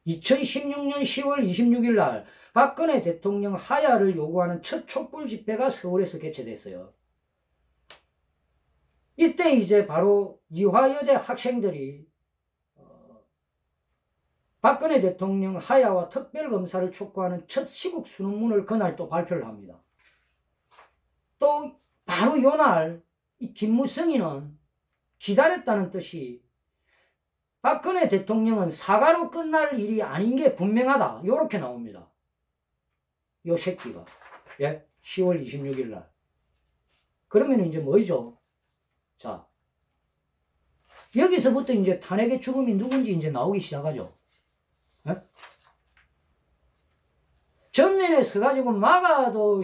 2016년 10월 26일 날 박근혜 대통령 하야를 요구하는 첫 촛불 집회가 서울에서 개최됐어요. 이때 이제 바로 이화여대 학생들이 박근혜 대통령 하야와 특별검사를 촉구하는 첫 시국 수능문을 그날 또 발표를 합니다. 또 바로 요날 이 김무성이는 기다렸다는 뜻이 박근혜 대통령은 사과로 끝날 일이 아닌 게 분명하다. 요렇게 나옵니다. 요 새끼가. 예? 10월 26일 날. 그러면 이제 뭐죠? 자. 여기서부터 이제 탄핵의 죽음이 누군지 이제 나오기 시작하죠. 예? 전면에 서가지고 막아도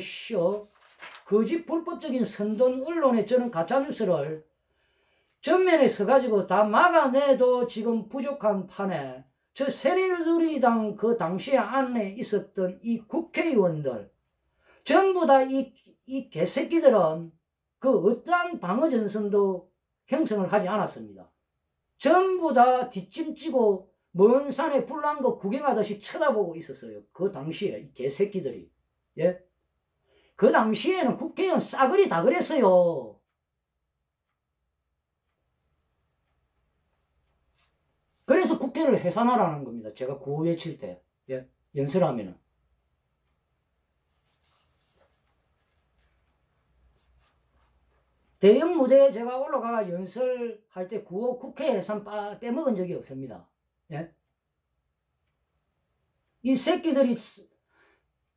거짓 불법적인 선동 언론의 저는 가짜뉴스를 전면에 서가지고 다 막아내도 지금 부족한 판에 저 새누리당 그 당시에 안에 있었던 이 국회의원들 전부 다 이 개새끼들은 그 어떠한 방어전선도 형성을 하지 않았습니다. 전부 다 뒷짐지고 먼 산에 불난 거 구경하듯이 쳐다보고 있었어요. 그 당시에 이 개새끼들이. 예? 그 당시에는 국회의원 싸그리 다 그랬어요. 그래서 국회를 해산하라는 겁니다. 제가 구호 외칠 때. 예? 연설하면은. 대형 무대에 제가 올라가 연설할 때 구호 국회 해산 빼먹은 적이 없습니다. 예? 이 새끼들이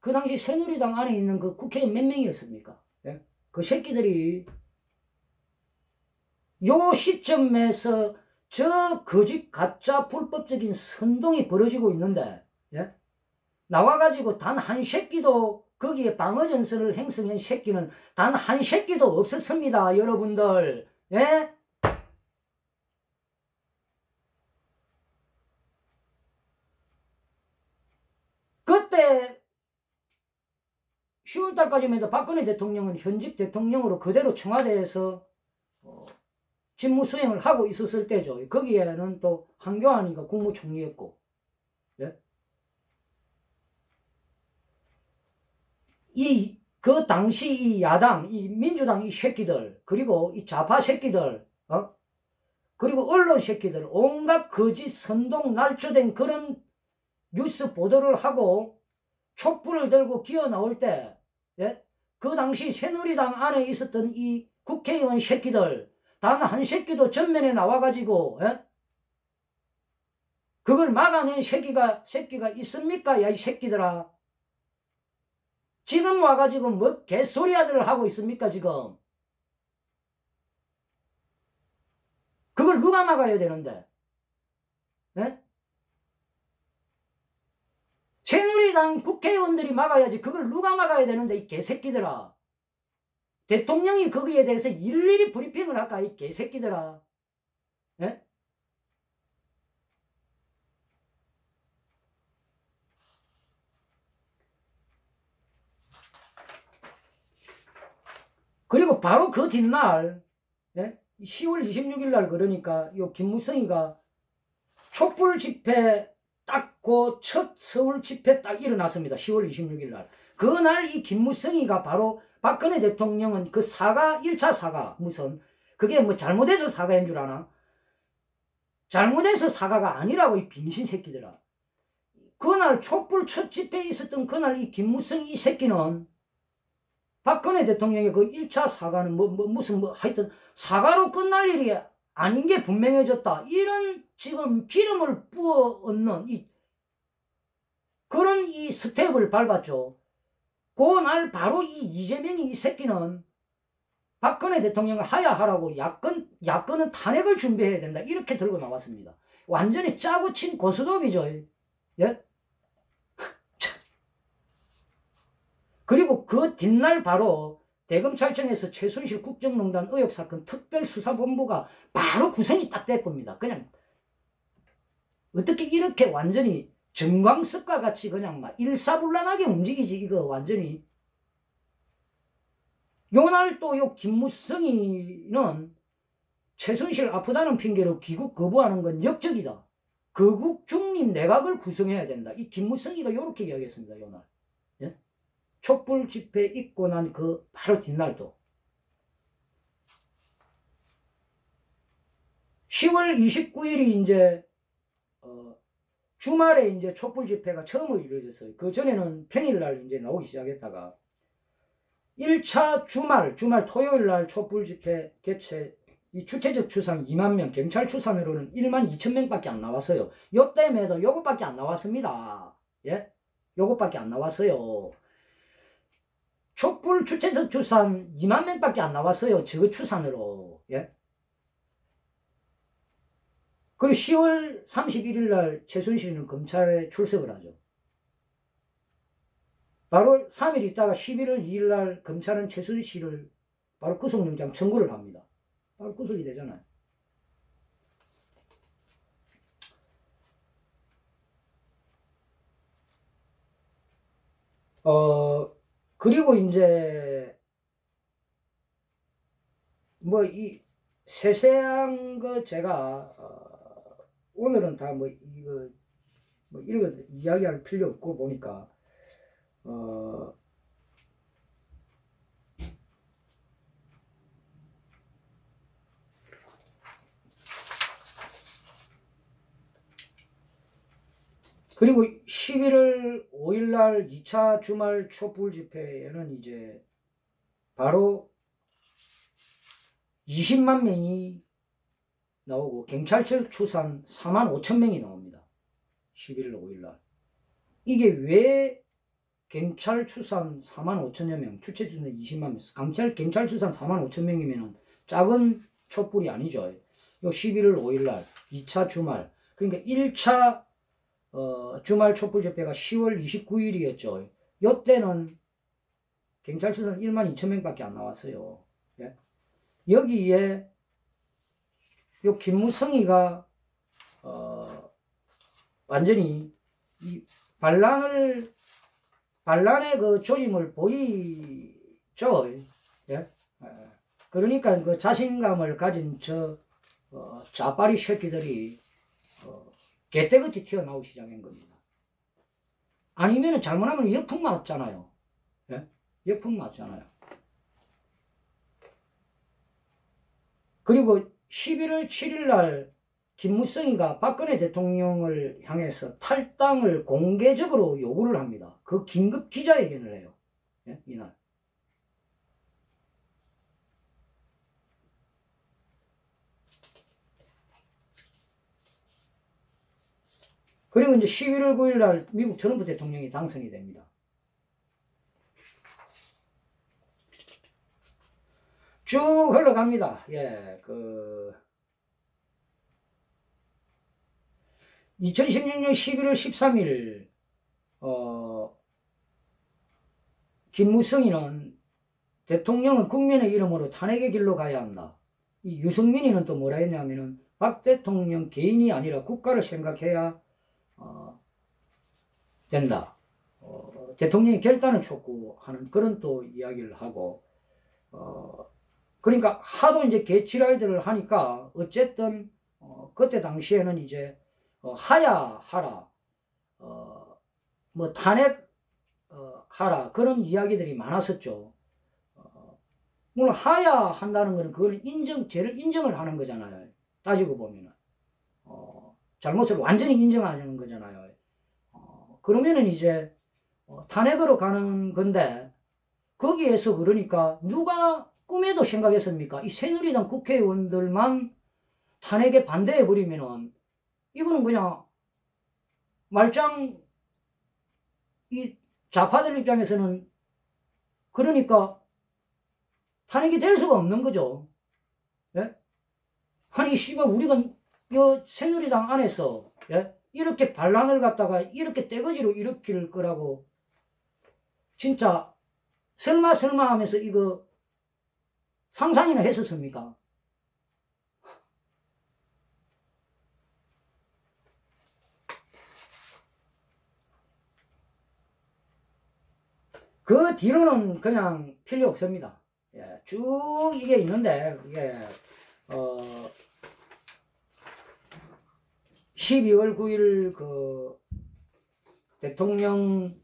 그 당시 새누리당 안에 있는 그 국회의원 몇 명이었습니까? 예? 그 새끼들이 요 시점에서 저 거짓 가짜 불법적인 선동이 벌어지고 있는데, 예? 나와가지고 단 한 새끼도 거기에 방어전선을 행성한 새끼는 단 한 새끼도 없었습니다. 여러분들. 예? 그때 10월달까지만 해도 박근혜 대통령은 현직 대통령으로 그대로 청와대에서 직무 수행을 하고 있었을 때죠. 거기에는 또 한교안이가 국무총리였고, 예? 그 당시 이 야당, 이 민주당 이 새끼들, 그리고 이 좌파 새끼들, 그리고 언론 새끼들, 온갖 거짓 선동 날조된 그런 뉴스 보도를 하고 촛불을 들고 기어 나올 때, 예? 그 당시 새누리당 안에 있었던 이 국회의원 새끼들, 단 한 새끼도 전면에 나와가지고, 예? 그걸 막아낸 새끼가 있습니까? 야, 이 새끼들아. 지금 와가지고 뭐 개소리야들을 하고 있습니까, 지금? 그걸 누가 막아야 되는데? 예? 새누리당 국회의원들이 막아야지. 그걸 누가 막아야 되는데, 이 개새끼들아. 대통령이 거기에 대해서 일일이 브리핑을 할까, 이 개새끼들아. 예? 그리고 바로 그 뒷날, 예? 10월 26일 날 그러니까 요 김무성이가 촛불 집회 딱 그 첫 서울 집회 딱 일어났습니다. 10월 26일 날. 그날 이 김무성이가 바로 박근혜 대통령은 그 사과, 1차 사과, 무슨, 그게 뭐 잘못해서 사과한 줄 아나? 잘못해서 사과가 아니라고, 이 빙신 새끼들아. 그날 촛불 첫 집회에 있었던 그날 이 김무성 이 새끼는 박근혜 대통령의 그 1차 사과는 무슨 하여튼 사과로 끝날 일이 아닌 게 분명해졌다. 이런 지금 기름을 부어 얻는 그런 이 스텝을 밟았죠. 그날 바로 이 이재명이 이 새끼는 박근혜 대통령을 하야하라고 야권은 탄핵을 준비해야 된다. 이렇게 들고 나왔습니다. 완전히 짜고 친 고스톱이죠. 예? 그리고 그 뒷날 바로 대검찰청에서 최순실 국정농단 의혹사건 특별수사본부가 바로 구성이 딱 됐겁니다. 그냥 어떻게 이렇게 완전히 정광석과 같이 그냥 막 일사불란하게 움직이지 이거 완전히. 요날 또 요 김무성이는 최순실 아프다는 핑계로 귀국 거부하는 건 역적이다. 거국 중립 내각을 구성해야 된다. 이 김무성이가 이렇게 이야기했습니다. 요날. 예? 촛불 집회 있고 난 그 바로 뒷날도 10월 29일이 이제 주말에 이제 촛불 집회가 처음으로 이루어졌어요. 그 전에는 평일날 이제 나오기 시작했다가 1차 주말 토요일 날 촛불 집회 개최, 이 주체적 추산 2만 명, 경찰 추산으로는 1만 2천 명밖에 안 나왔어요. 요 때문에도 요것밖에 안 나왔습니다. 예? 요것밖에 안 나왔어요. 촛불 주체적 추산 2만 명밖에 안 나왔어요. 저 추산으로. 예? 그리고 10월 31일 날 최순실은 검찰에 출석을 하죠. 바로 3일 있다가 11월 2일 날 검찰은 최순실을 바로 구속영장 청구를 합니다. 바로 구속이 되잖아요. 그리고 이제 뭐 이 세세한 거 제가 오늘은 다 뭐 이거 뭐 이런 거 이야기할 필요 없고 보니까 그리고 11월 5일 날 2차 주말 촛불 집회에는 이제 바로 20만 명이 나오고 경찰청 추산 4만 5천 명이 나옵니다. 11월 5일 날. 이게 왜 경찰 추산 4만 5천여 명, 주체 추산 20만 명, 경찰 추산 4만 5천 명이면 작은 촛불이 아니죠. 요 11월 5일 날 2차 주말, 그러니까 1차 주말 촛불 집회가 10월 29일이었죠. 요때는 경찰 추산 1만 2천 명밖에 안 나왔어요. 예? 여기에 요 김무성이가 완전히 이 반란의 그 조짐을 보이죠. 예? 그러니까 그 자신감을 가진 저 짜파리 새끼들이 개떼같이 튀어나오기 시작한 겁니다. 아니면은 잘못하면 역풍 맞잖아요. 예? 역풍 맞잖아요. 그리고 11월 7일 날 김무성이가 박근혜 대통령을 향해서 탈당을 공개적으로 요구를 합니다. 그 긴급 기자회견을 해요. 예? 이날. 그리고 이제 11월 9일 날 미국 트럼프 대통령이 당선이 됩니다. 쭉 흘러갑니다. 예, 2016년 11월 13일, 김무성이는 대통령은 국민의 이름으로 탄핵의 길로 가야 한다. 이 유승민이는 또 뭐라 했냐면은 박 대통령 개인이 아니라 국가를 생각해야 된다. 대통령이 결단을 촉구하는 그런 또 이야기를 하고, 그러니까 하도 이제 개치랄들을 하니까 어쨌든 그때 당시에는 이제 하야하라, 뭐 탄핵 하라 그런 이야기들이 많았었죠. 물론 하야한다는 거는 그걸 죄를 인정을 하는 거잖아요. 따지고 보면은 잘못을 완전히 인정하는 거잖아요. 그러면은 이제 탄핵으로 가는 건데 거기에서 그러니까 누가 꿈에도 생각했습니까? 이 새누리당 국회의원들만 탄핵에 반대해버리면은 이거는 그냥 말짱 이 좌파들 입장에서는 그러니까 탄핵이 될 수가 없는 거죠. 예? 아니 씨발 우리가 이 새누리당 안에서 예? 이렇게 반란을 갖다가 이렇게 떼거지로 일으킬 거라고 진짜 설마 하면서 이거 상상이나 했었습니까? 그 뒤로는 그냥 필요 없습니다. 예, 쭉 이게 있는데, 이게, 12월 9일 그 대통령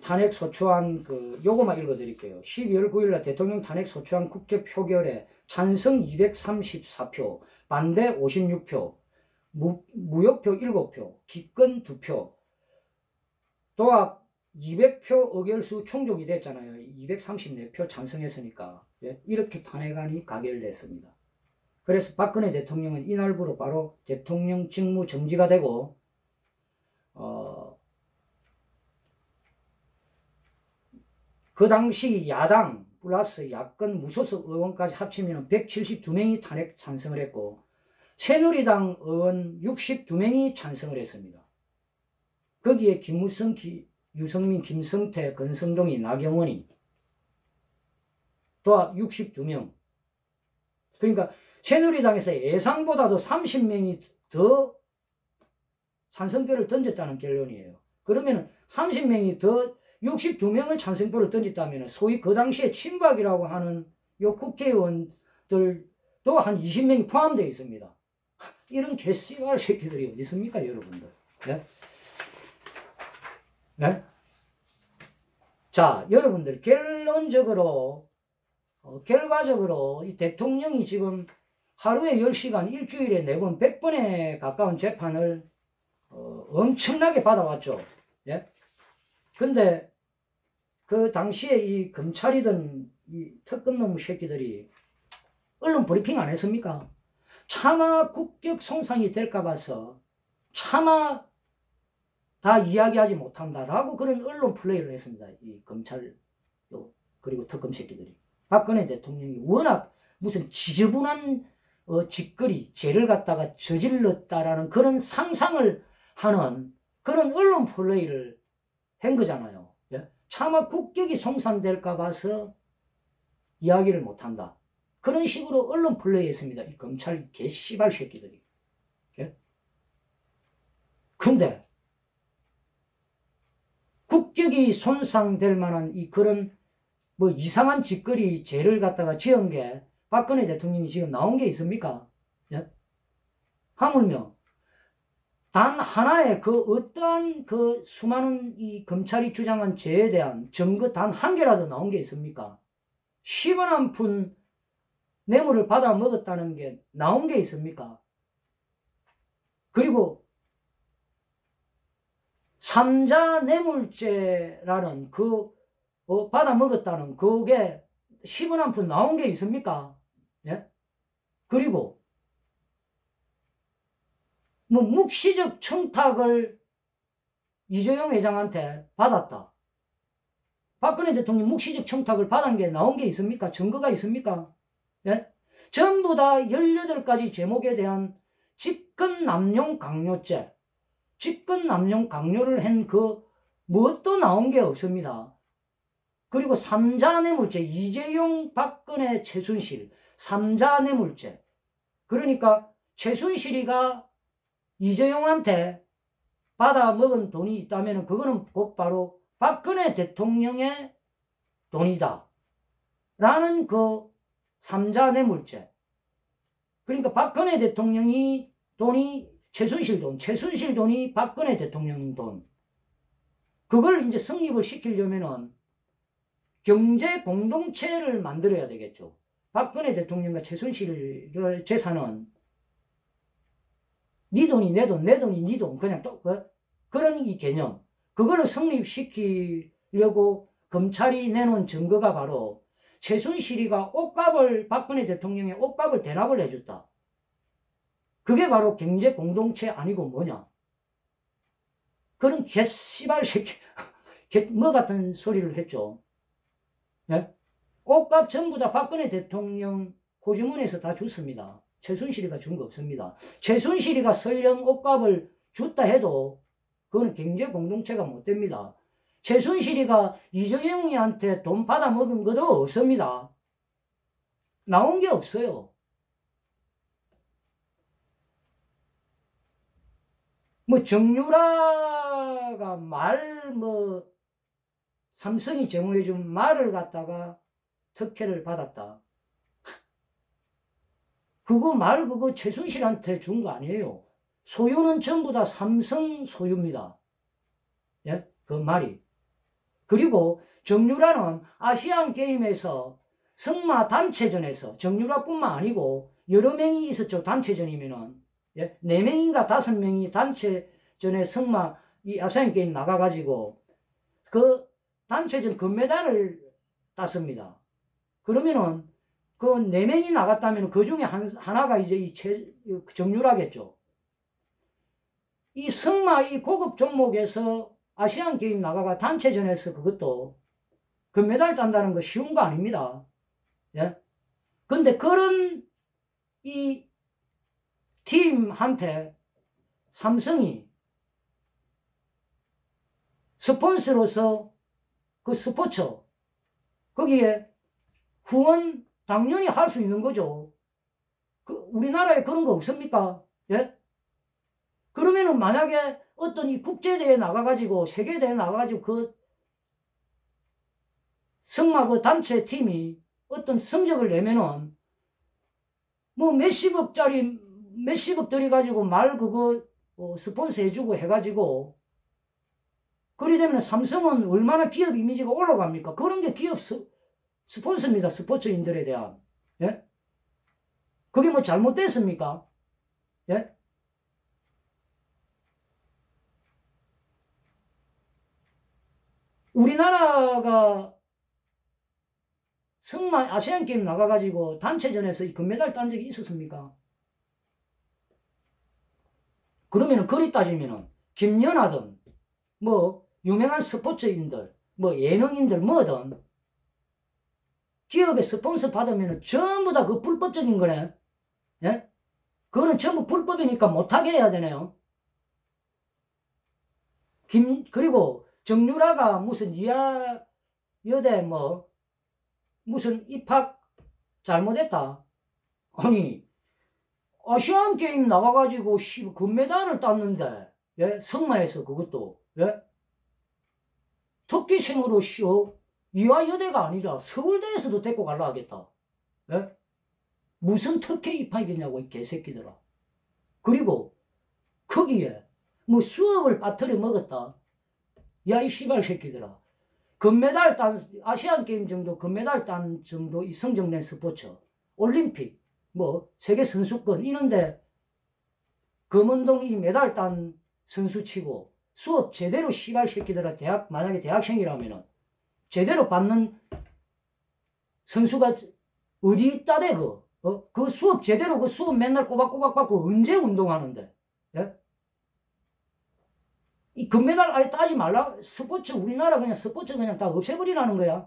탄핵 소추안 요거만 읽어드릴게요. 12월 9일날 대통령 탄핵 소추안 국회 표결에 찬성 234표, 반대 56표, 무효표 7표, 기권 2표, 도합 200표 의결수 충족이 됐잖아요. 234표 찬성했으니까. 예? 이렇게 탄핵안이 가결됐습니다. 그래서 박근혜 대통령은 이날부로 바로 대통령 직무 정지가 되고 그 당시 야당 플러스 야권 무소속 의원까지 합치면 172명이 탄핵 찬성을 했고 새누리당 의원 62명이 찬성을 했습니다. 거기에 김무성, 유승민, 김성태, 권성동이, 나경원이 도합 62명. 그러니까 새누리당에서 예상보다도 30명이 더 찬성표를 던졌다는 결론이에요. 그러면 30명이 더 62명을 찬성표를 던졌다면 소위 그 당시에 친박이라고 하는 요 국회의원들도 한 20명이 포함되어 있습니다. 이런 개씨발 새끼들이 어디 있습니까, 여러분들? 네? 네? 자, 여러분들 결론적으로 결과적으로 이 대통령이 지금 하루에 10시간, 일주일에 4번, 100번에 가까운 재판을 엄청나게 받아왔죠. 예? 근데 그 당시에 이 검찰이든 이 특검놈 새끼들이 언론 브리핑 안 했습니까? 차마 국격 손상이 될까 봐서 차마 다 이야기하지 못한다라고 그런 언론 플레이를 했습니다. 이 검찰 그리고 특검 새끼들이. 박근혜 대통령이 워낙 무슨 지저분한 짓거리, 죄를 갖다가 저질렀다라는 그런 상상을 하는 그런 언론 플레이를 한 거잖아요. 예? 차마 국격이 손상될까 봐서 이야기를 못한다. 그런 식으로 언론 플레이 했습니다. 이 검찰 개씨발 새끼들이. 예? 근데 국격이 손상될 만한 이 그런 뭐 이상한 짓거리 죄를 갖다가 지은 게 박근혜 대통령이 지금 나온 게 있습니까? 예? 하물며 단 하나의 그 어떠한 그 수많은 이 검찰이 주장한 죄에 대한 증거 단 한 개라도 나온 게 있습니까? 10원 한 푼 뇌물을 받아 먹었다는 게 나온 게 있습니까? 그리고 삼자 뇌물죄라는 받아 먹었다는 그게 10원 한 푼 나온 게 있습니까? 예? 그리고 뭐 묵시적 청탁을 이재용 회장한테 받았다. 박근혜 대통령 묵시적 청탁을 받은 게 나온 게 있습니까? 증거가 있습니까? 예? 전부 다 18가지 제목에 대한 직권남용 강요죄, 직권남용 강요를 한 무엇도 나온 게 없습니다. 그리고 삼자뇌물죄, 이재용, 박근혜, 최순실, 삼자뇌물죄. 그러니까 최순실이가 이재용한테 받아 먹은 돈이 있다면 그거는 곧바로 박근혜 대통령의 돈이다. 라는 그 삼자뇌물죄. 그러니까 박근혜 대통령이 돈이 최순실 돈, 최순실 돈이 박근혜 대통령 돈. 그걸 이제 성립을 시키려면은 경제 공동체를 만들어야 되겠죠. 박근혜 대통령과 최순실의 재산은 네 돈이 내 돈, 내 돈이 네 돈, 그냥 또 그런 이 개념. 그거를 성립시키려고 검찰이 내놓은 증거가 바로 최순실이가 박근혜 대통령의 옷값을 대납을 해줬다. 그게 바로 경제 공동체 아니고 뭐냐. 그런 개씨발 새끼, 뭐 같은 소리를 했죠. 예? 옷값 전부 다 박근혜 대통령 호주머니에서 다 줬습니다. 최순실이가 준 거 없습니다. 최순실이가 설령 옷값을 줬다 해도 그거는 경제 공동체가 못 됩니다. 최순실이가 이재용이한테 돈 받아 먹은 것도 없습니다. 나온 게 없어요. 뭐 정유라가 삼성이 제공해준 말을 갖다가 특혜를 받았다. 그거 최순실한테 준 거 아니에요. 소유는 전부 다 삼성 소유입니다. 예? 그 말이. 그리고 정유라는 아시안 게임에서 승마 단체전에서 정유라뿐만 아니고 여러 명이 있었죠. 단체전이면은. 예? 4명인가 5명이 단체전에 승마 이 아시안 게임 나가가지고 그 단체전 금메달을 땄습니다. 그러면은 그 4명이 나갔다면 그 중에 하나가 이제 이 정유라겠죠. 이 승마 이 고급 종목에서 아시안 게임 나가가 단체전에서 그것도 금메달 딴다는 거 쉬운 거 아닙니다. 예? 근데 그런 이 팀한테 삼성이 스폰서로서 그 스포츠 거기에 후원 당연히 할 수 있는 거죠. 그 우리나라에 그런 거 없습니까? 예? 그러면은 만약에 어떤 이 국제대회에 나가가지고 세계대회에 나가가지고 그 승마 그 단체 팀이 어떤 성적을 내면은 뭐 몇십억짜리 몇십억 들여가지고 말 그거 스폰서 해주고 해가지고 그리 되면 삼성은 얼마나 기업 이미지가 올라갑니까? 그런 게 기업 스폰서입니다. 스포츠인들에 대한. 예? 그게 뭐 잘못됐습니까? 예? 우리나라가 승마 아시안게임 나가가지고 단체전에서 금메달 딴 적이 있었습니까? 그러면은 그리 따지면은 김연아든 뭐 유명한 스포츠인들 뭐 예능인들 뭐든 기업의 스폰서 받으면은 전부 다 그 불법적인 거네. 예? 그거는 전부 불법이니까 못하게 해야 되네요. 그리고 정유라가 무슨 이하 여대 뭐 무슨 입학 잘못했다. 아니 아시안 게임 나가가지고 금메달을 땄는데 예? 승마에서 그것도 예? 특기생으로 이화 여대가 아니라 서울대에서도 데리고 갈라 하겠다. 예? 무슨 특혜 입학이냐고 이 개새끼들아. 그리고 거기에 뭐 수업을 빠뜨려 먹었다. 야 이 씨발 새끼들아. 금메달 딴 아시안 게임 정도 금메달 딴 정도 이 성적 낸 스포츠 올림픽 뭐 세계 선수권 이런데 금운동 이 메달 딴 선수치고 수업 제대로 씨발 새끼들아 만약에 대학생이라면은 제대로 받는 선수가 어디 있다대 그 수업 제대로 그 수업 맨날 꼬박꼬박 받고 언제 운동하는데 예? 이 금메달 아예 따지 말라. 스포츠 우리나라 그냥 스포츠 그냥 다 없애버리라는 거야.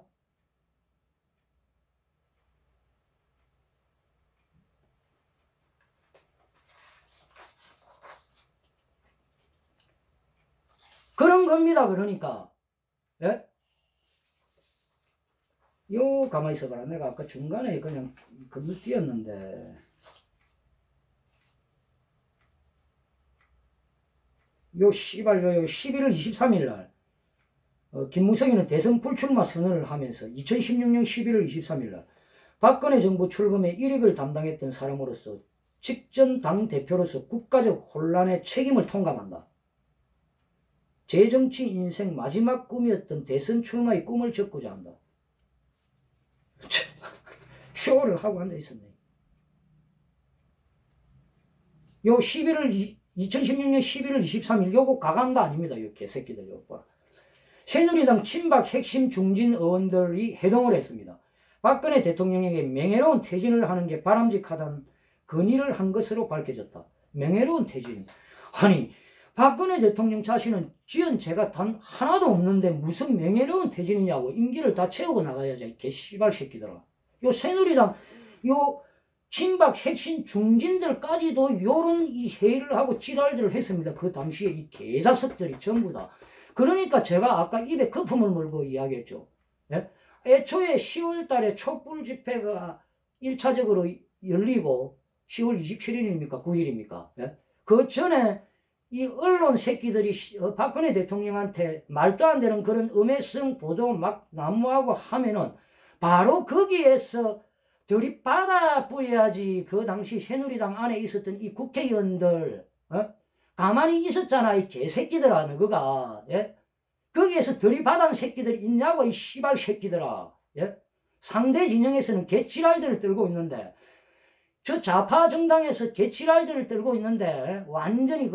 그런 겁니다. 그러니까 예? 요 가만히 있어봐라. 내가 아까 중간에 그냥 건너뛰었는데 요 씨발 요 11월 23일 날 김무성이는 대선 불출마 선언을 하면서 2016년 11월 23일 날 박근혜 정부 출범에 일익을 담당했던 사람으로서 직전 당대표로서 국가적 혼란의 책임을 통감한다. 제 정치 인생 마지막 꿈이었던 대선 출마의 꿈을 접고자 한다. 쇼를 하고 앉아있었네. 요 2016년 11월 23일 요거 가감도 아닙니다. 요 개새끼들 요거. 새누리당 친박 핵심 중진 의원들이 해동을 했습니다. 박근혜 대통령에게 명예로운 퇴진을 하는 게 바람직하다는 건의를 한 것으로 밝혀졌다. 명예로운 퇴진. 아니 박근혜 대통령 자신은 지은 죄가 단 하나도 없는데 무슨 명예로운 퇴진이냐고. 임기를 다 채우고 나가야지. 개씨발 새끼들아. 요 새누리당 요 친박 핵심 중진들까지도 요런 이 회의를 하고 지랄들을 했습니다. 그 당시에 이 개자석들이 전부 다. 그러니까 제가 아까 입에 거품을 물고 이야기했죠. 예? 애초에 10월 달에 촛불 집회가 1차적으로 열리고 10월 27일입니까? 9일입니까? 예? 그 전에 이 언론 새끼들이 박근혜 대통령한테 말도 안 되는 그런 음해성 보도 막 난무하고 하면은 바로 거기에서 들이받아 뿌려야지. 그 당시 새누리당 안에 있었던 이 국회의원들 가만히 있었잖아, 이 개새끼들아, 너가. 예? 거기에서 들이받은 새끼들 있냐고, 이 씨발 새끼들아. 예? 상대 진영에서는 개치랄들을 떨고 있는데, 저 좌파 정당에서 개치랄들을 떨고 있는데, 완전히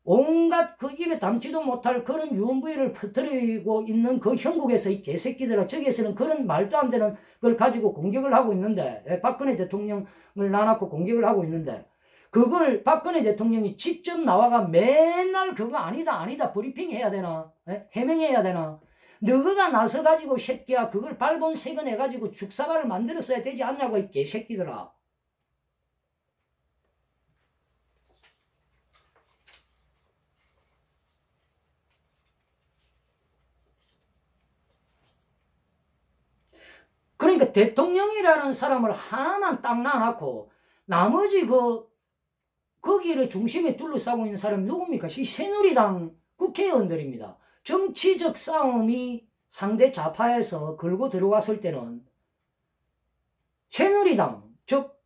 온갖 입에 담지도 못할 그런 유언부의를 퍼뜨리고 있는 그 형국에서 이 개새끼들아, 저기에서는 그런 말도 안 되는 걸 가지고 공격을 하고 있는데, 박근혜 대통령을 놔놓고 공격을 하고 있는데, 그걸 박근혜 대통령이 직접 나와가 맨날 그거 아니다 브리핑 해야 되나? 해명해야 되나? 너가 나서가지고 새끼야 그걸 발본색은 해가지고 죽사발을 만들었어야 되지 않냐고 이 개새끼들아. 그러니까 대통령이라는 사람을 하나만 딱 놔놓고 나머지 거기를 중심에 둘러싸고 있는 사람이 누굽니까? 이 새누리당 국회의원들입니다. 정치적 싸움이 상대 좌파에서 걸고 들어왔을 때는 새누리당, 즉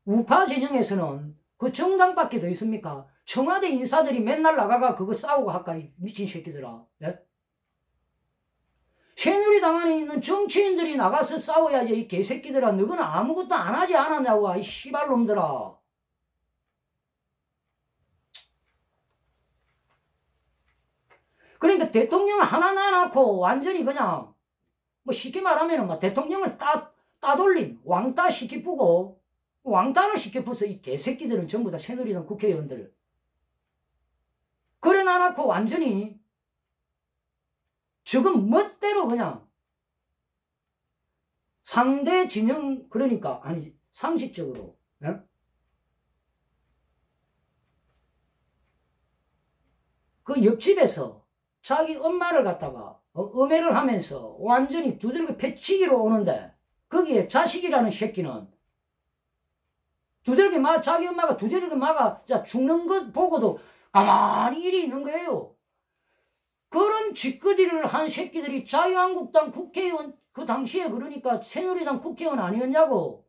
우파 진영에서는 그 정당밖에 더 있습니까? 청와대 인사들이 맨날 나가가 그거 싸우고 할까 이 미친 새끼들아. 예? 새누리당 안에 있는 정치인들이 나가서 싸워야지 이 개새끼들아. 너는 아무것도 안 하지 않았냐고 이 씨발놈들아. 그러니까 대통령 하나 놔놓고 완전히 그냥 뭐 쉽게 말하면 막 대통령을 따돌림 왕따 시키쁘고 왕따를 시켜버서 이 개새끼들은 전부 다 새누리당 국회의원들 그래 놔놓고 완전히 지금 멋대로 그냥 상대 진영 그러니까 아니 상식적으로 그 옆집에서 자기 엄마를 갖다가 음해를 하면서 완전히 두들겨 패치기로 오는데 거기에 자식이라는 새끼는 자기 엄마가 두들겨 막아 죽는 것 보고도 가만히 이리 있는 거예요. 그런 짓거리를 한 새끼들이 자유한국당 국회의원 그 당시에 그러니까 새누리당 국회의원 아니었냐고.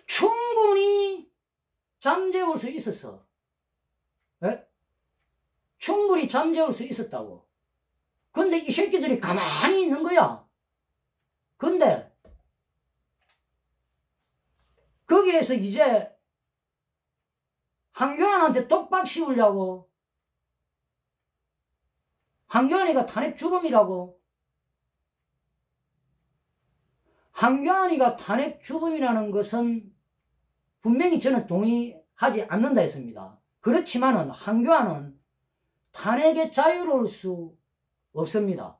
충분히 잠재울 수 있었어. 에? 충분히 잠재울 수 있었다고. 근데 이 새끼들이 가만히 있는 거야. 근데 거기에서 이제 한교안한테 똑박 씌우려고 한교안이가 탄핵 주범이라고 한교안이가 탄핵 주범이라는 것은 분명히 저는 동의하지 않는다 했습니다. 그렇지만은 한교안은 탄핵에 자유로울 수 없습니다.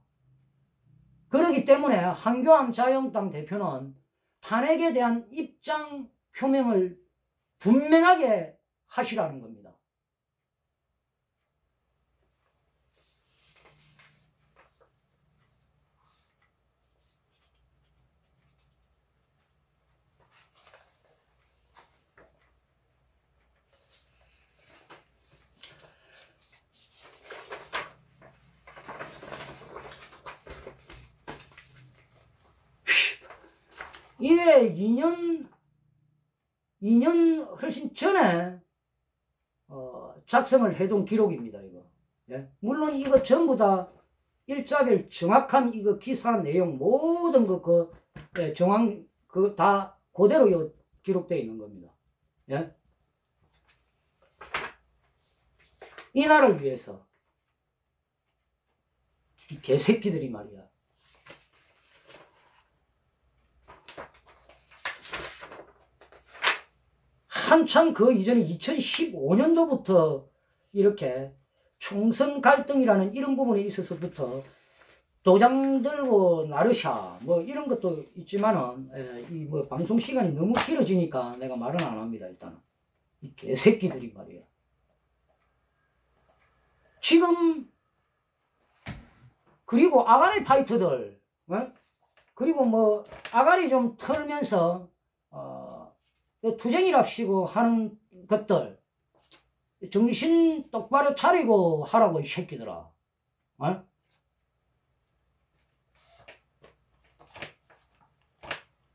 그렇기 때문에 한교안 자유한국당 대표는 탄핵에 대한 입장 표명을 분명하게 하시라는 겁니다. 이게 2년 훨씬 전에 작성을 해둔 기록입니다. 이거. 예? 물론 이거 전부 다 일자별 정확한 이거 기사 내용 모든 거 정황 다 그대로 기록되어 있는 겁니다. 예? 이 나라를 위해서 이 개새끼들이 말이야. 한참 그 이전에 2015년도부터 이렇게 총선 갈등이라는 이런 부분에 있어서부터 도장 들고 나르샤 뭐 이런 것도 있지만은 이 뭐 방송 시간이 너무 길어지니까 내가 말은 안 합니다. 일단은 이 개새끼들이 말이야. 지금 그리고 아가리 파이터들 그리고 뭐 아가리 좀 털면서 투쟁이랍시고 하는 것들 정신 똑바로 차리고 하라고 이 새끼들아.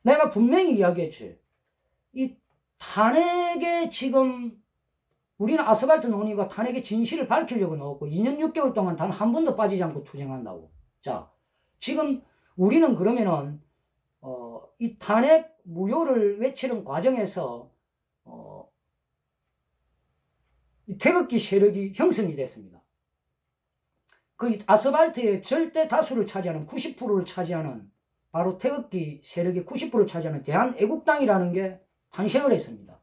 내가 분명히 이야기했지. 탄핵에 지금 우리는 아스팔트 논의가 탄핵의 진실을 밝히려고 넣었고 2년 6개월 동안 단 한 번도 빠지지 않고 투쟁한다고. 자, 지금 우리는 그러면은 이 탄핵 무효를 외치는 과정에서 이 태극기 세력이 형성이 됐습니다. 그 아스팔트의 절대 다수를 차지하는 90%를 차지하는 바로 태극기 세력의 90%를 차지하는 대한애국당이라는 게 탄생을 했습니다.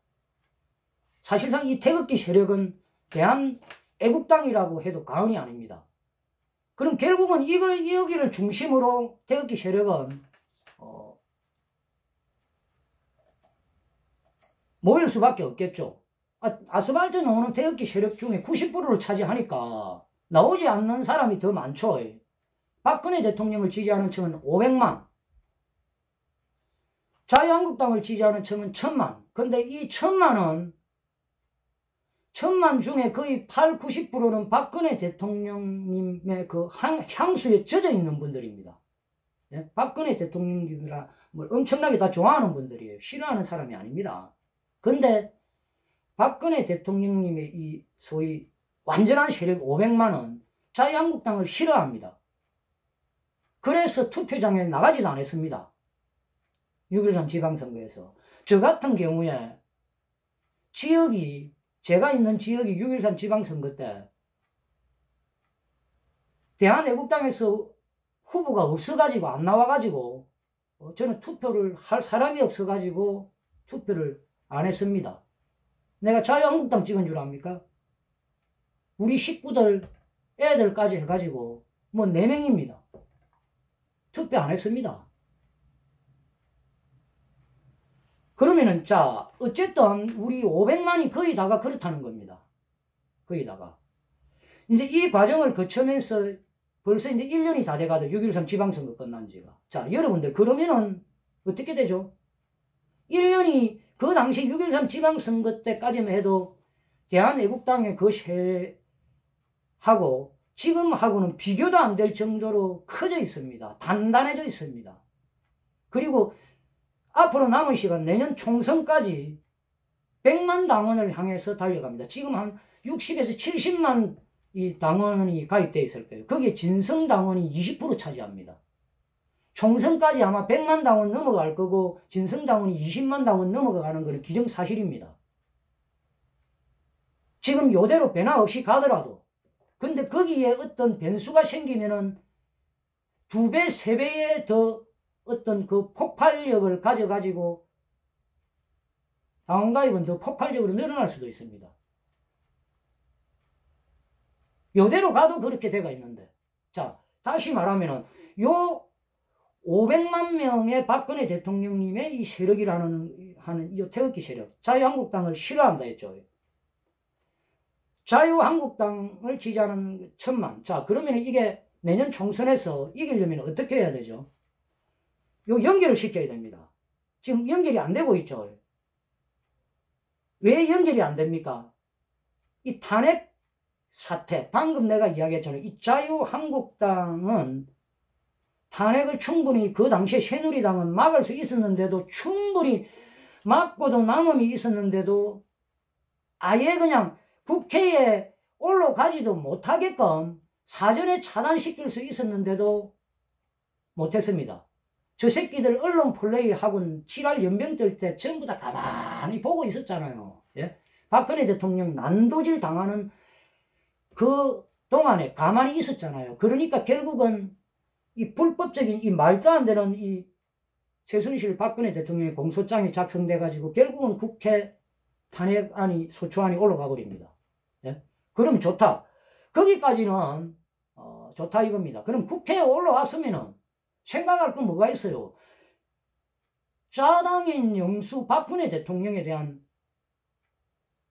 사실상 이 태극기 세력은 대한애국당이라고 해도 과언이 아닙니다. 그럼 결국은 여기를 중심으로 태극기 세력은 모일 수밖에 없겠죠. 아스팔트 나오는 태극기 세력 중에 90%를 차지하니까 나오지 않는 사람이 더 많죠. 박근혜 대통령을 지지하는 층은 500만, 자유한국당을 지지하는 층은 1000만. 근데 이 1000만은 1000만 중에 거의 8, 90%는 박근혜 대통령님의 그 향수에 젖어 있는 분들입니다. 예? 박근혜 대통령님이라 뭐 엄청나게 다 좋아하는 분들이에요. 싫어하는 사람이 아닙니다. 근데 박근혜 대통령님의 이 소위 완전한 세력 500만은 자유한국당을 싫어합니다. 그래서 투표장에 나가지도 않았습니다. 6.13 지방선거에서. 저 같은 경우에 제가 있는 지역이 6.13 지방선거 때 대한애국당에서 후보가 없어가지고 안 나와가지고 저는 투표를 할 사람이 없어가지고 투표를 안 했습니다. 내가 자유한국당 찍은 줄 압니까? 우리 식구들, 애들까지 해가지고 뭐 4명입니다. 투표 안 했습니다. 그러면은 자 어쨌든 우리 500만이 거의 다가 그렇다는 겁니다. 거의 다가. 이제 이 과정을 거치면서 벌써 이제 1년이 다 돼가도 6.13 지방선거 끝난 지가. 자 여러분들 그러면은 어떻게 되죠? 1년이 그 당시 6.13 지방선거 때까지만 해도 대한애국당의 그 세하고 지금하고는 비교도 안 될 정도로 커져 있습니다. 단단해져 있습니다. 그리고 앞으로 남은 시간 내년 총선까지 100만 당원을 향해서 달려갑니다. 지금 한 60에서 70만 이 당원이 가입되어 있을 거예요. 거기에 진성 당원이 20% 차지합니다. 총선까지 아마 100만 당원 넘어갈 거고 진성 당원이 20만 당원 넘어가는 것은 기정사실입니다. 지금 요대로 변화 없이 가더라도 근데 거기에 어떤 변수가 생기면은 2배, 3배의 더 어떤 그 폭발력을 가져가지고 당원 가입은 더 폭발적으로 늘어날 수도 있습니다. 요대로 가도 그렇게 돼가 있는데 자 다시 말하면은 요 500만 명의 박근혜 대통령님의 이 세력이라는 하는 이 태극기 세력 자유한국당을 싫어한다 했죠. 자유한국당을 지지하는 1000만. 자 그러면 이게 내년 총선에서 이기려면 어떻게 해야 되죠? 요 연결을 시켜야 됩니다. 지금 연결이 안 되고 있죠. 왜 연결이 안 됩니까? 이 탄핵 사태, 방금 내가 이야기했잖아요. 이 자유한국당은 탄핵을 충분히 그 당시에 새누리당은 막을 수 있었는데도 충분히 막고도 남음이 있었는데도 아예 그냥 국회에 올라가지도 못하게끔 사전에 차단시킬 수 있었는데도 못했습니다. 저 새끼들 언론 플레이하고는 지랄 연병 뜰 때 전부 다 가만히 보고 있었잖아요. 예? 박근혜 대통령 난도질 당하는 그 동안에 가만히 있었잖아요. 그러니까 결국은 이 불법적인 이 말도 안 되는 이 최순실 박근혜 대통령의 공소장이 작성돼가지고 결국은 국회 탄핵안이 소추안이 올라가 버립니다. 예? 그럼 좋다. 거기까지는 좋다 이겁니다. 그럼 국회에 올라왔으면은 생각할 건 뭐가 있어요? 자당인 영수 박근혜 대통령에 대한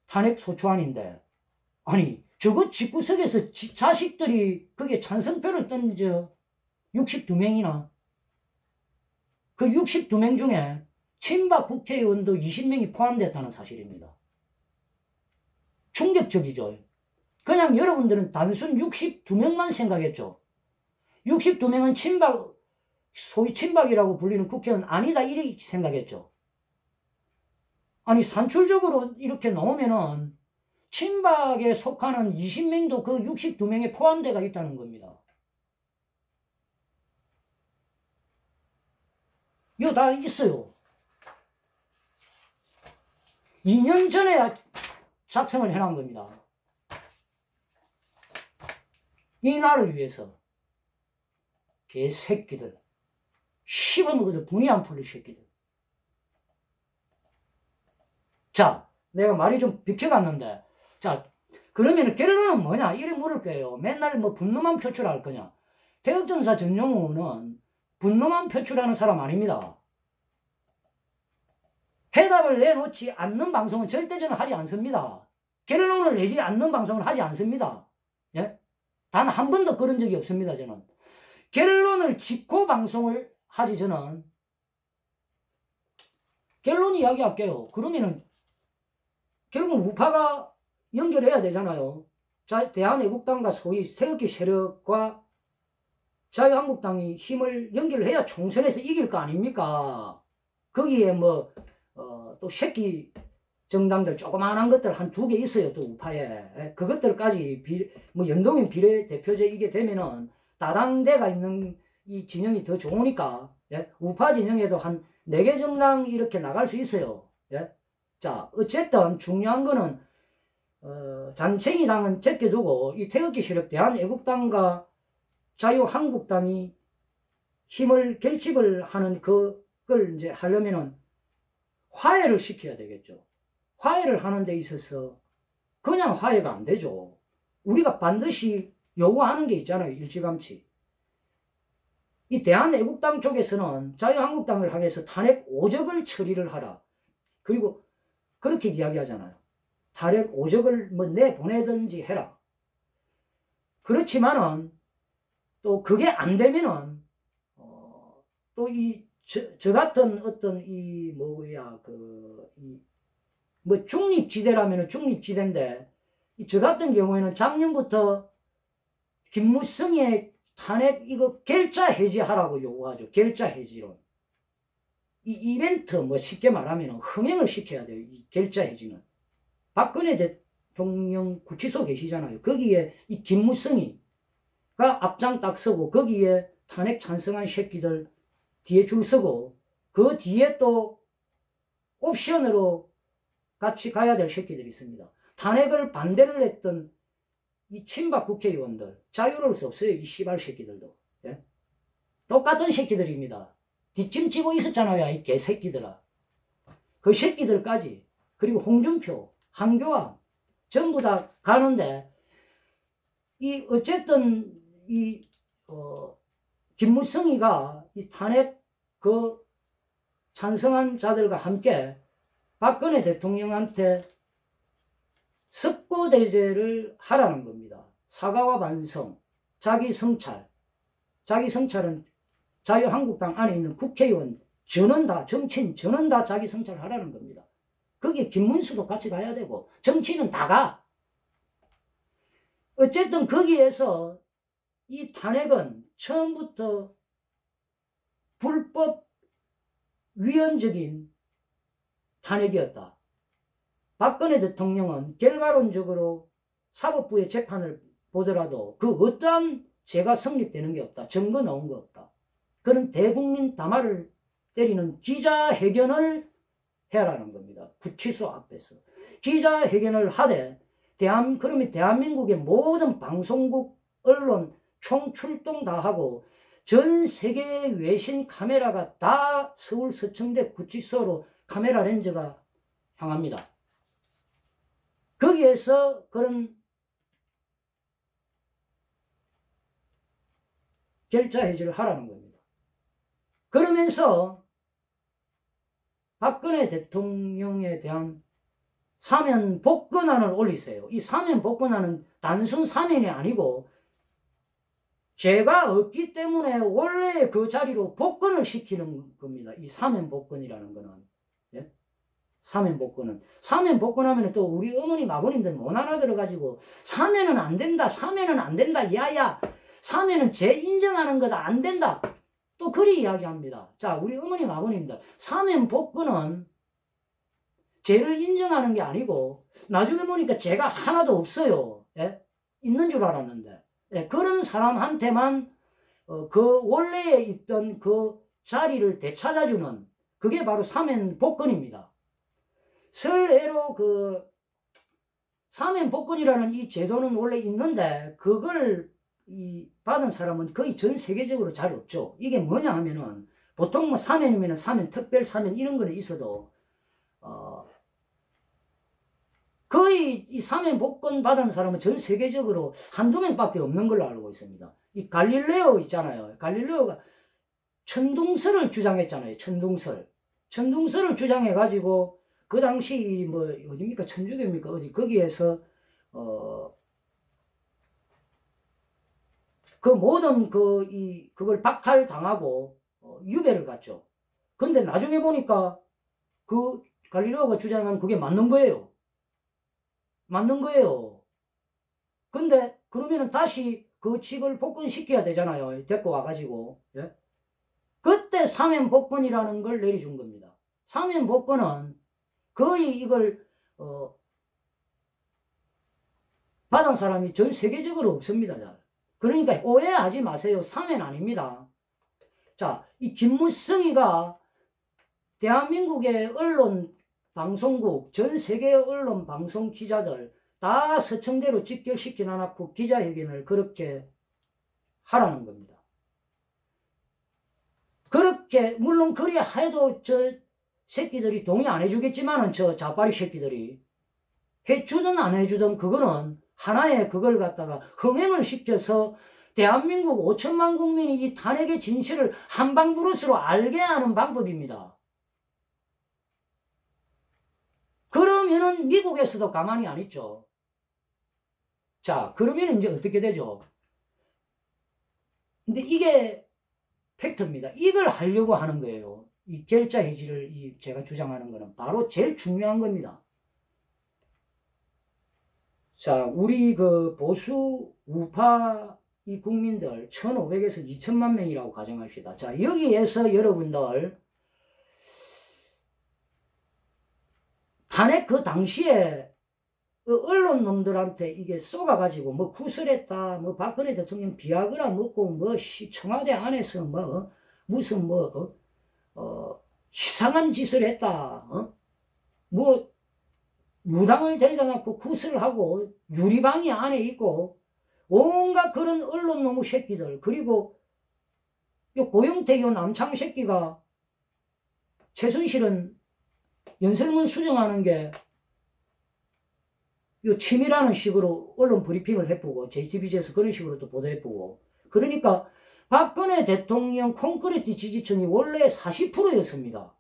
탄핵 소추안인데 아니 저거 집구석에서 자식들이 그게 찬성표를 던져 62명이나 그 62명 중에 친박 국회의원도 20명이 포함됐다는 사실입니다. 충격적이죠. 그냥 여러분들은 단순 62명만 생각했죠. 62명은 친박 소위 친박이라고 불리는 국회의원 아니다 이렇게 생각했죠. 아니 산출적으로 이렇게 놓으면은 친박에 속하는 20명도 그 62명에 포함되어 있다는 겁니다. 이거 다 있어요. 2년 전에 작성을 해놓은 겁니다. 이 나라를 위해서. 개새끼들. 씹어먹어도 분이 안 풀릴 새끼들. 자, 내가 말이 좀 비켜갔는데, 자, 그러면 결론은 뭐냐? 이래 물을 거예요. 맨날 뭐 분노만 표출할 거냐? 대역전사 전용우는 분노만 표출하는 사람 아닙니다. 해답을 내놓지 않는 방송은 절대 저는 하지 않습니다. 결론을 내지 않는 방송을 하지 않습니다. 예? 단 한 번도 그런 적이 없습니다, 저는. 결론을 짚고 방송을 하지, 저는. 결론 이야기할게요. 그러면은, 결국은 우파가 연결해야 되잖아요. 자, 대한애국당과 소위 태극기 세력과 자유한국당이 힘을 연결해야 총선에서 이길 거 아닙니까? 거기에 뭐, 또 새끼 정당들 조그만한 것들 한 2개 있어요. 또 우파에. 그것들까지 뭐 연동형 비례대표제 이게 되면은 다당대가 있는 이 진영이 더 좋으니까, 예? 우파 진영에도 한 4개 정당 이렇게 나갈 수 있어요. 예? 자, 어쨌든 중요한 거는 잔챙이 당은 제껴두고 이 태극기 세력 대한애국당과 자유한국당이 힘을 결집을 하는 그걸 이제 하려면은 화해를 시켜야 되겠죠. 화해를 하는 데 있어서 그냥 화해가 안 되죠. 우리가 반드시 요구하는 게 있잖아요. 일찌감치. 이 대한애국당 쪽에서는 자유한국당을 하기 위해서 탄핵 5적을 처리를 하라. 그리고 그렇게 이야기하잖아요. 탄핵 5적을 뭐 내보내든지 해라. 그렇지만은 또 그게 안 되면은 또 저 같은 어떤 뭐 중립지대라면은 중립지대인데 저 같은 경우에는 작년부터 김무성의 탄핵 이거 결자 해지하라고 요구하죠. 결자 해지론. 이 이벤트 뭐 쉽게 말하면 흥행을 시켜야 돼요. 이 결자 해지는. 박근혜 대통령 구치소 계시잖아요. 거기에 이 김무성이가 앞장 딱 서고 거기에 탄핵 찬성한 새끼들 뒤에 줄 서고 그 뒤에 또 옵션으로 같이 가야 될 새끼들이 있습니다. 탄핵을 반대를 했던 이 친박 국회의원들 자유로울 수 없어요. 이 씨발 새끼들도. 예? 똑같은 새끼들입니다. 뒷짐 지고 있었잖아요. 이 개새끼들아. 그 새끼들까지 그리고 홍준표, 한교안 전부 다 가는데 이 어쨌든 이 김무성이가 이 탄핵 그 찬성한 자들과 함께 박근혜 대통령한테 석고대죄를 하라는 겁니다. 사과와 반성, 자기 성찰. 자기 성찰은 자유한국당 안에 있는 국회의원 저는 다 정치인 저는 다 자기 성찰하라는 겁니다. 거기에 김문수도 같이 가야 되고 정치인은 다 가. 어쨌든 거기에서 이 탄핵은 처음부터 불법 위헌적인 탄핵이었다. 박근혜 대통령은 결과론적으로 사법부의 재판을 보더라도 그 어떠한 죄가 성립되는 게 없다. 증거 나온 거 없다. 그런 대국민 담화를 때리는 기자회견을 해라는 겁니다. 구치소 앞에서. 기자회견을 하되 그러면 대한민국의 모든 방송국, 언론 총출동 다 하고 전 세계 외신 카메라가 다 서울 서청대 구치소로 카메라 렌즈가 향합니다. 거기에서 그런 결자 해지를 하라는 겁니다. 그러면서 박근혜 대통령에 대한 사면 복권안을 올리세요. 이 사면 복권안은 단순 사면이 아니고 죄가 없기 때문에 원래 그 자리로 복권을 시키는 겁니다. 이 사면 복권이라는 거는. 예? 사면 복권은. 사면 복권하면 또 우리 어머님 아버님들 못 알아들어가지고 사면은 안 된다. 사면은 안 된다. 야야. 사면은 죄 인정하는 거다. 안 된다. 또 그리 이야기합니다. 자, 우리 어머님 아버님들. 사면 복권은 죄를 인정하는 게 아니고 나중에 보니까 죄가 하나도 없어요. 예? 있는 줄 알았는데 예? 그런 사람한테만 그 원래에 있던 그 자리를 되찾아주는 그게 바로 사면복권입니다. 설애로 그 사면복권이라는 이 제도는 원래 있는데 그걸 받은 사람은 거의 전 세계적으로 잘 없죠. 이게 뭐냐 하면은 보통 뭐 사면이면 사면, 특별 사면 이런 거는 있어도 거의 이 사면복권 받은 사람은 전 세계적으로 한두 명밖에 없는 걸로 알고 있습니다. 이 갈릴레오 있잖아요. 갈릴레오가 천둥설을 주장했잖아요. 천둥설을 주장해가지고 그 당시 뭐 어디입니까? 천주교입니까? 어디 거기에서 그 모든 그걸 박탈당하고 유배를 갔죠. 근데 나중에 보니까 그 갈릴레오가 주장한 그게 맞는 거예요. 근데 그러면은 다시 그 직을 복권시켜야 되잖아요. 데리고 와가지고. 예? 그때 사면복권이라는 걸 내려준 겁니다. 사면복권은 거의 이걸 받은 사람이 전 세계적으로 없습니다. 잘. 그러니까 오해하지 마세요. 사면 아닙니다. 자, 이 김무성이가 대한민국의 언론 방송국, 전 세계 언론 방송 기자들 다 서청대로 직결시켜 놔놓고 기자회견을 그렇게 하라는 겁니다. 그렇게 물론 그래야 해도 저 새끼들이 동의 안 해주겠지만은 저 자빠리 새끼들이 해주든 안 해주든 그거는 하나의 그걸 갖다가 흥행을 시켜서 대한민국 5천만 국민이 이 탄핵의 진실을 한방브루스로 알게 하는 방법입니다. 그러면은 미국에서도 가만히 안 있죠. 자, 그러면 이제 어떻게 되죠? 근데 이게 팩트입니다. 이걸 하려고 하는 거예요. 이 결자 해지를 제가 주장하는 거는 바로 제일 중요한 겁니다. 자, 우리 그 보수 우파 이 국민들 1,500에서 2천만 명이라고 가정합시다. 자, 여기에서 여러분들 탄핵 그 당시에 언론 놈들한테 이게 쏘가가지고 뭐 구설했다, 뭐 박근혜 대통령 비아그라 먹고 뭐 청와대 안에서 뭐 무슨 뭐 이상한 짓을 했다, 뭐 무당을 데려다 놓고 구설하고 유리방이 안에 있고 온갖 그런 언론 놈의 새끼들, 그리고 요 고영태 요 남창 새끼가 최순실은 연설문 수정하는 게 요 침이라는 식으로 언론 브리핑을 해보고 JTBC에서 그런 식으로 또 보도해보고, 그러니까 박근혜 대통령 콘크리트 지지층이 원래 40%였습니다.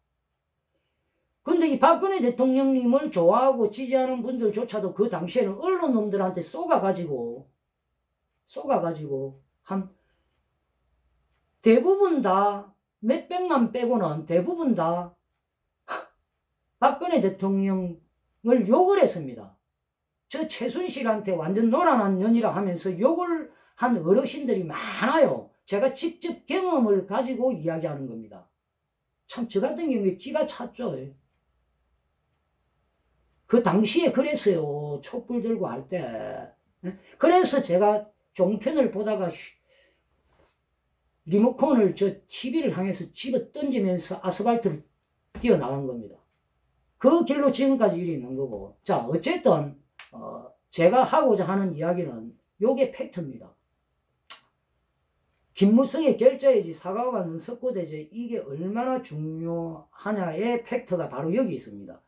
근데 이 박근혜 대통령님을 좋아하고 지지하는 분들조차도 그 당시에는 언론 놈들한테 쏘가가지고 한 대부분 다 몇백만 빼고는 대부분 다 박근혜 대통령을 욕을 했습니다. 저 최순실한테 완전 노란한 년이라 하면서 욕을 한 어르신들이 많아요. 제가 직접 경험을 가지고 이야기하는 겁니다. 참 저 같은 경우에 기가 찼죠. 그 당시에 그랬어요. 촛불 들고 할 때. 그래서 제가 종편을 보다가 리모컨을 저 TV를 향해서 집어 던지면서 아스팔트를 뛰어나간 겁니다. 그 길로 지금까지 일이 있는 거고. 자, 어쨌든 제가 하고자 하는 이야기는 요게 팩트입니다. 김무성의 결자해지, 사과반성, 석고대죄, 이게 얼마나 중요하냐의 팩트가 바로 여기 있습니다.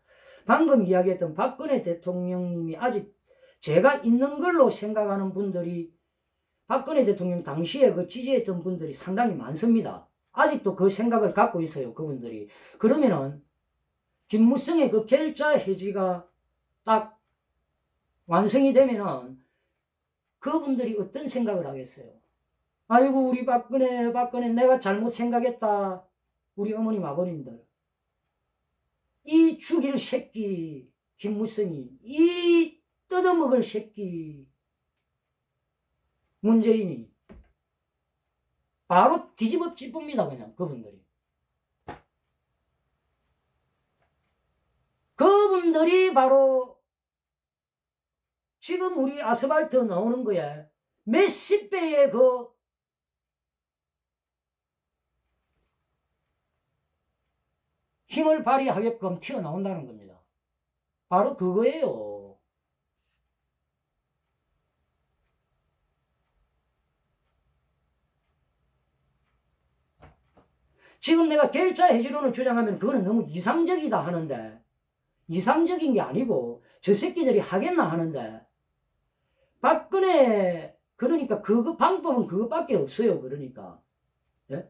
방금 이야기했던 박근혜 대통령님이 아직 제가 있는 걸로 생각하는 분들이 박근혜 대통령 당시에 그 지지했던 분들이 상당히 많습니다. 아직도 그 생각을 갖고 있어요. 그분들이. 그러면은 김무성의 그 결자 해지가 딱 완성이 되면은 그분들이 어떤 생각을 하겠어요? 아이고 우리 박근혜 내가 잘못 생각했다. 우리 어머님 아버님들. 이 죽일 새끼 김무성이, 이 뜯어먹을 새끼 문재인이 바로 뒤집어 짚습니다. 그냥 그분들이. 그분들이 바로 지금 우리 아스팔트 나오는 거에 몇십 배의 그 힘을 발휘하게끔 튀어나온다는 겁니다. 바로 그거예요. 지금 내가 계열자 해지론을 주장하면 그거는 너무 이상적이다 하는데, 이상적인 게 아니고 저 새끼들이 하겠나 하는데, 박근혜 그러니까 그 방법은 그것밖에 없어요. 그러니까 예?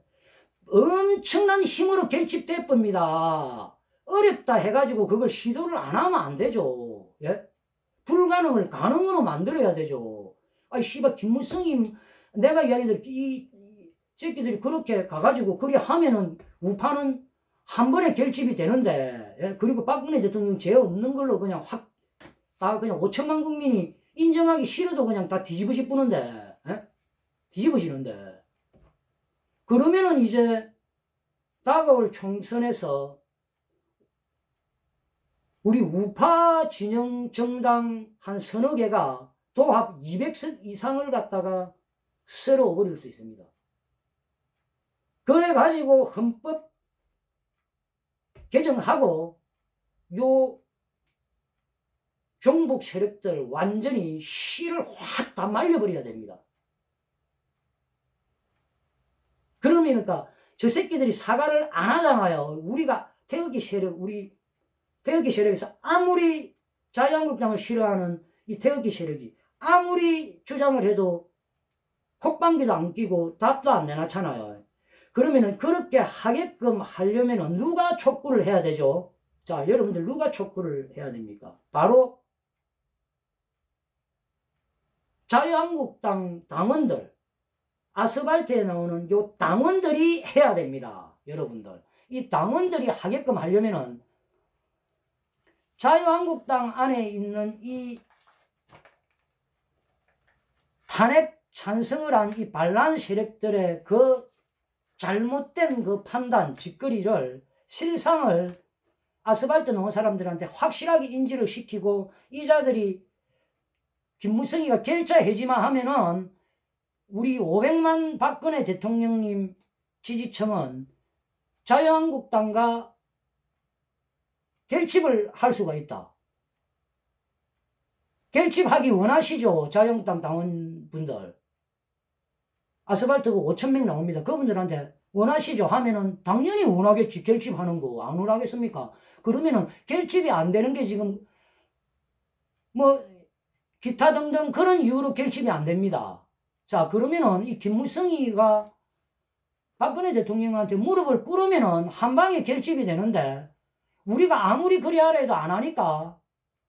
엄청난 힘으로 결집돼봅니다. 어렵다 해가지고 그걸 시도를 안 하면 안 되죠. 예? 불가능을 가능으로 만들어야 되죠. 아이 씨발 김무성이 내가 이야기들 이 새끼들이 그렇게 가가지고 그리 하면은 우파는 한 번에 결집이 되는데, 예? 그리고 박근혜 대통령 죄 없는 걸로 그냥 확 다 그냥 5천만 국민이 인정하기 싫어도 그냥 다 뒤집어지 뿌는데, 예? 뒤집어지는데. 그러면은 이제 다가올 총선에서 우리 우파 진영 정당 한 서너 개가 도합 200석 이상을 갖다가 쓸어버릴 수 있습니다. 그래가지고 헌법 개정하고 요 종북 세력들 완전히 씨를 확 다 말려버려야 됩니다. 그러니까 저 새끼들이 사과를 안 하잖아요. 우리가 태극기 세력, 우리 태극기 세력에서 아무리 자유한국당을 싫어하는 이 태극기 세력이 아무리 주장을 해도 콧방귀도 안 끼고 답도 안 내놨잖아요. 그러면은 그렇게 하게끔 하려면은 누가 촉구를 해야 되죠? 자, 여러분들 누가 촉구를 해야 됩니까? 바로 자유한국당 당원들, 아스팔트에 나오는 요 당원들이 해야 됩니다. 여러분들. 이 당원들이 하게끔 하려면은 자유한국당 안에 있는 이 탄핵 찬성을 한 이 반란 세력들의 그 잘못된 그 판단, 짓거리를, 실상을 아스팔트 놓은 사람들한테 확실하게 인지를 시키고 이 자들이 김무성이가 결자 해지만 하면은 우리 500만 박근혜 대통령님 지지층은 자유한국당과 결집을 할 수가 있다. 결집하기 원하시죠? 자유한국당 당원분들. 아스팔트 5,000명 나옵니다. 그분들한테 원하시죠? 하면은 당연히 원하겠지. 결집하는 거. 안 원하겠습니까? 그러면은 결집이 안 되는 게 지금 뭐 기타 등등 그런 이유로 결집이 안 됩니다. 자, 그러면은 이 김무성이가 박근혜 대통령한테 무릎을 꿇으면은 한 방에 결집이 되는데 우리가 아무리 그리 하라 해도 안 하니까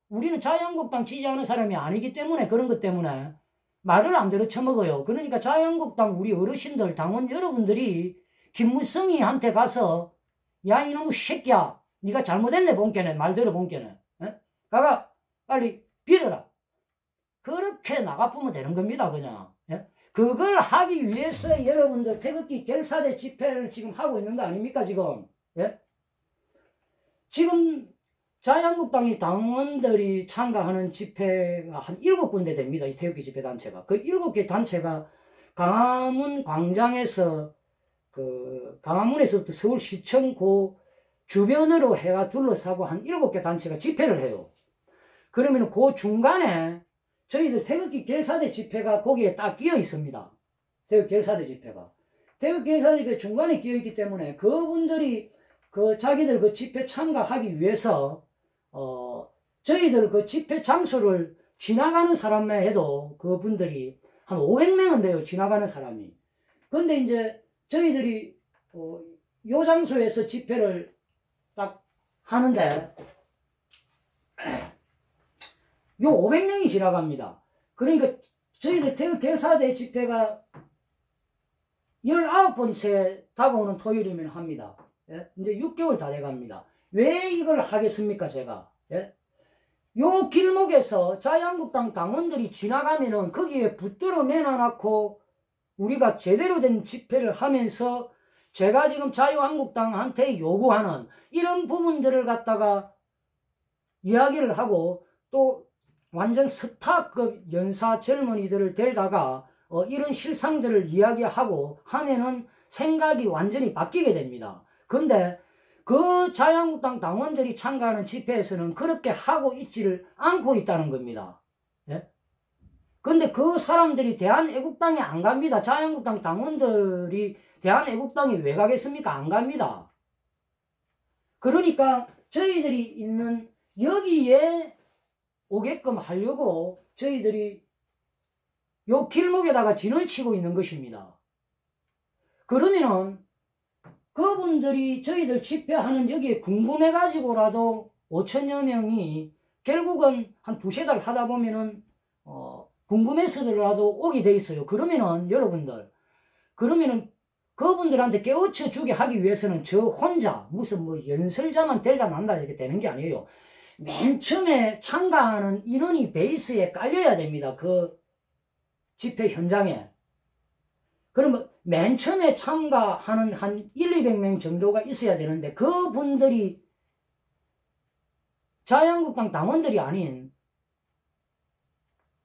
우리는 자유한국당 지지하는 사람이 아니기 때문에 그런 것 때문에 말을 안 들어 처먹어요. 그러니까 자유한국당 우리 어르신들 당원 여러분들이 김무성이한테 가서 야 이놈의 새끼야 네가 잘못했네 본께는 말 들어 본께는 가가 빨리 빌어라. 그렇게 나가보면 되는 겁니다. 그냥 그걸 하기 위해서 여러분들 태극기 결사대 집회를 지금 하고 있는 거 아닙니까 지금? 지금 자유한국당이 당원들이 참가하는 집회가 한 7군데 됩니다. 이 태극기 집회 단체가. 그 7개 단체가 광화문 광장에서 광화문에서부터 서울시청 그 주변으로 해가 둘러싸고 한 7개 단체가 집회를 해요. 그러면 그 중간에 저희들 태극기 결사대 집회가 거기에 딱 끼어 있습니다. 태극기 결사대 집회가. 태극기 결사대 집회 중간에 끼어 있기 때문에 그분들이 자기들 그 집회 참가하기 위해서 저희들 그 집회 장소를 지나가는 사람만 해도 그분들이 한 500명은 돼요. 지나가는 사람이. 근데 이제 저희들이 요 장소에서 집회를 딱 하는데 요 500명이 지나갑니다. 그러니까 저희들 태극 결사대 집회가 19번째 다가오는 토요일이면 합니다. 이제 6개월 다 돼갑니다. 왜 이걸 하겠습니까, 제가? 요 길목에서 자유한국당 당원들이 지나가면은 거기에 붙들어 매놔놓고 우리가 제대로 된 집회를 하면서 제가 지금 자유한국당한테 요구하는 이런 부분들을 갖다가 이야기를 하고 또 완전 스타급 연사 젊은이들을 데려다가 이런 실상들을 이야기하고 하면은 생각이 완전히 바뀌게 됩니다. 근데 그 자유한국당 당원들이 참가하는 집회에서는 그렇게 하고 있지를 않고 있다는 겁니다. 예? 근데 그 사람들이 대한애국당에 안 갑니다. 자유한국당 당원들이 대한애국당에 왜 가겠습니까? 안 갑니다. 그러니까 저희들이 있는 여기에 오게끔 하려고 저희들이 요 길목에다가 진을 치고 있는 것입니다. 그러면은 그분들이 저희들 집회하는 여기에 궁금해가지고라도 5천여 명이 결국은 한 두세 달 하다 보면은 궁금해서라도 오게 돼 있어요. 그러면은 여러분들, 그러면은 그분들한테 깨우쳐 주게 하기 위해서는 저 혼자 무슨 뭐 연설자만 데려다 난다 이렇게 되는 게 아니에요. 맨 처음에 참가하는 인원이 베이스에 깔려야 됩니다. 그 집회 현장에. 그러면 맨 처음에 참가하는 한 200명 정도가 있어야 되는데 그분들이 자유한국당 당원들이 아닌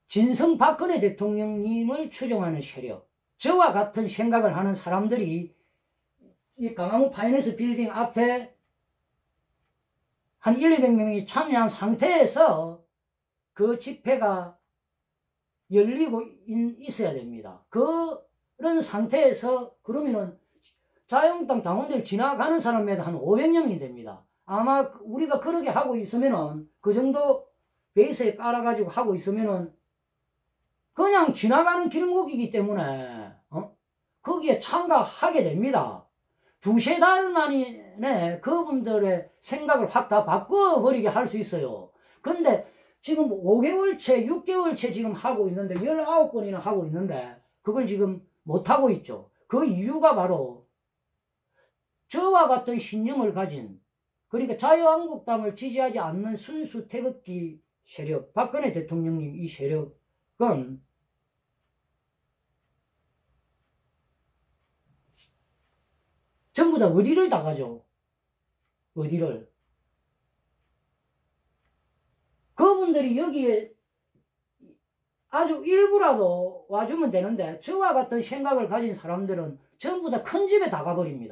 진성 박근혜 대통령님을 추종하는 세력, 저와 같은 생각을 하는 사람들이 이 강화문 파이낸스 빌딩 앞에 한 200명이 참여한 상태에서 그 집회가 열리고 있어야 됩니다. 그런 상태에서 그러면은 자유한국당 당원들 지나가는 사람마다 한 500명이 됩니다. 아마 우리가 그렇게 하고 있으면은 그 정도 베이스에 깔아가지고 하고 있으면은 그냥 지나가는 길목이기 때문에 거기에 참가하게 됩니다. 두세 달 만에 그분들의 생각을 확 다 바꿔버리게 할 수 있어요. 근데 지금 5개월째, 6개월째 지금 하고 있는데 19번이나 하고 있는데 그걸 지금 못하고 있죠. 그 이유가 바로 저와 같은 신념을 가진, 그러니까 자유한국당을 지지하지 않는 순수 태극기 세력, 박근혜 대통령님 이 세력은 전부 다 어디를 다 가죠? 어디를? 그분들이 여기에 아주 일부라도 와주면 되는데 저와 같은 생각을 가진 사람들은 전부 다 큰 집에 다 가버립니다.